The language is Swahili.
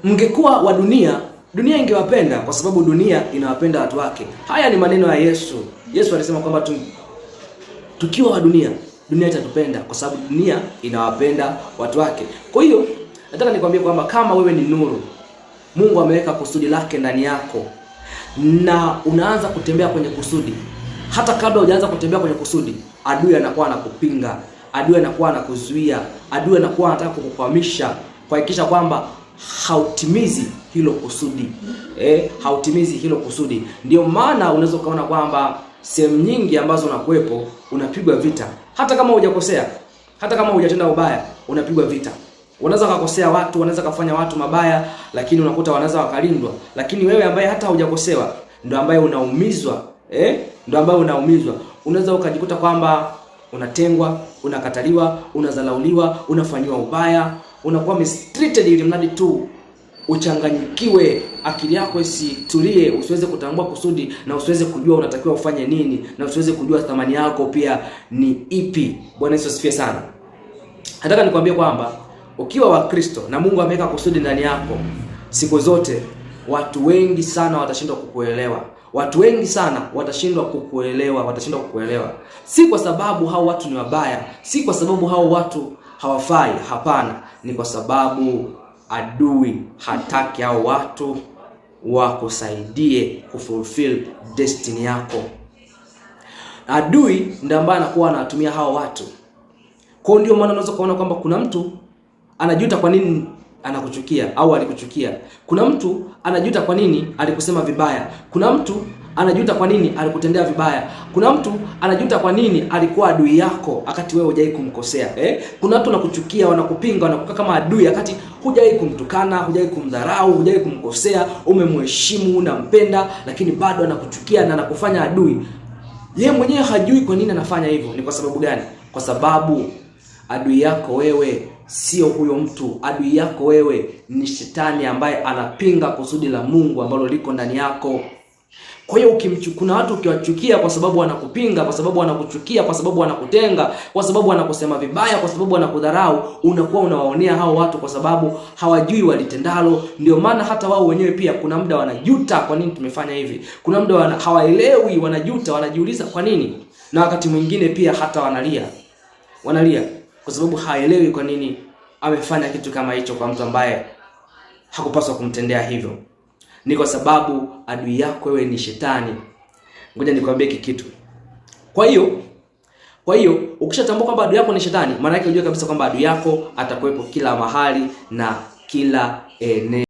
mngekuwa wa dunia, dunia ingewapenda kwa sababu dunia inawapenda watu wake. Haya ni maneno ya Yesu. Yesu alisema kwamba tukiwa wa dunia, dunia itatupenda kwa sababu dunia inawapenda watu wake. Kwa hiyo nataka nikwambie kwamba kama wewe ni nuru, Mungu ameweka kusudi lake ndani yako na unaanza kutembea kwenye kusudi. Hata kabla hujaanza kutembea kwenye kusudi, adui anakuwa anakupinga, adui anakuwa anakuzuia, adui anakuwa anataka kukukwamisha, kuhakikisha kwamba hautimizi hilo kusudi. Hautimizi hilo kusudi. Ndio maana unaweza kuona kwamba sehemu nyingi ambazo unakuepo unapigwa vita. Hata kama hujakosea, hata kama hujatenda ubaya, unapigwa vita. Unaweza kukosea watu, wanaweza kufanya watu mabaya, lakini unakuta wanaweza wakalindwa. Lakini wewe ambaye hata hujakosea ndio ambaye unaumizwa, ndio ambaye unaumizwa. Unaweza ukajikuta kwamba unatengwa, unakataliwa, unadharauliwa, unafanywa ubaya, unakuwa mistreated ili mradi tu uchanganyikiwe, akili yako isitulie, usiweze kutambua kusudi na usiweze kujua unatakiwa ufanye nini na usiweze kujua thamani yako pia ni ipi. Bwana Yesu asifiwe sana. Nataka nikwambie kwamba ukiwa wa Kristo na Mungu ameweka kusudi ndani yako, siku zote watu wengi sana watashindwa kukuelewa. Watu wengi sana watashindwa kukuelewa. Si kwa sababu hao watu ni wabaya, si kwa sababu hao watu hawafai, hapana. Ni kwa sababu adui hataki hao watu wakusaidie kufulfill destiny yako. Adui ndiye ambaye anakuwa anatumia hao watu. Kwa ndio maana unaweza kuona kwamba kuna mtu anajuta kwa nini anakuchukia au alikuchukia. Kuna mtu anajuta kwa nini alikusema vibaya. Kuna mtu anajuta kwa nini alikutendea vibaya. Kuna mtu anajuta kwa nini alikuwa adui yako wakati wewe hujai kumkosea. Kuna watu wanakuchukia, wanakupinga, wanakuka kama adui wakati hujai kumtukana, hujai kumdharau, hujai kumkosea, umemheshimu, unampenda, lakini bado anakuchukia na anakufanya adui. Yeye mwenyewe hajui kwa nini anafanya hivyo. Ni kwa sababu gani? Kwa sababu adui yako wewe sio huyo mtu. Adui yako wewe ni shetani ambaye anapinga kusudi la Mungu ambalo liko ndani yako. Kwa hiyo kuna watu ukiwachukia kwa sababu wanakupinga, kwa sababu wanakuchukia, kwa sababu wanakutenga, kwa sababu wanakusema vibaya, kwa sababu wanakudharau, unakuwa unawaonea hao watu kwa sababu hawajui walitendalo. Ndio maana hata wao wenyewe pia kuna muda wanajuta kwa nini tumefanya hivi. Kuna muda hawaelewi, wanajuta, wanajiuliza kwa nini. Na wakati mwingine pia hata wanalia kwa sababu haelewi kwa nini amefanya kitu kama hicho kwa mtu ambaye hakupaswa kumtendea hivyo. Ni kwa sababu adui yako wewe ni shetani. Ngoja nikwambie kitu. Kwa hiyo ukishatambua kwamba adui yako ni shetani, maana yake unajua kabisa kwamba adui yako atakuwepo kila mahali na kila eneo.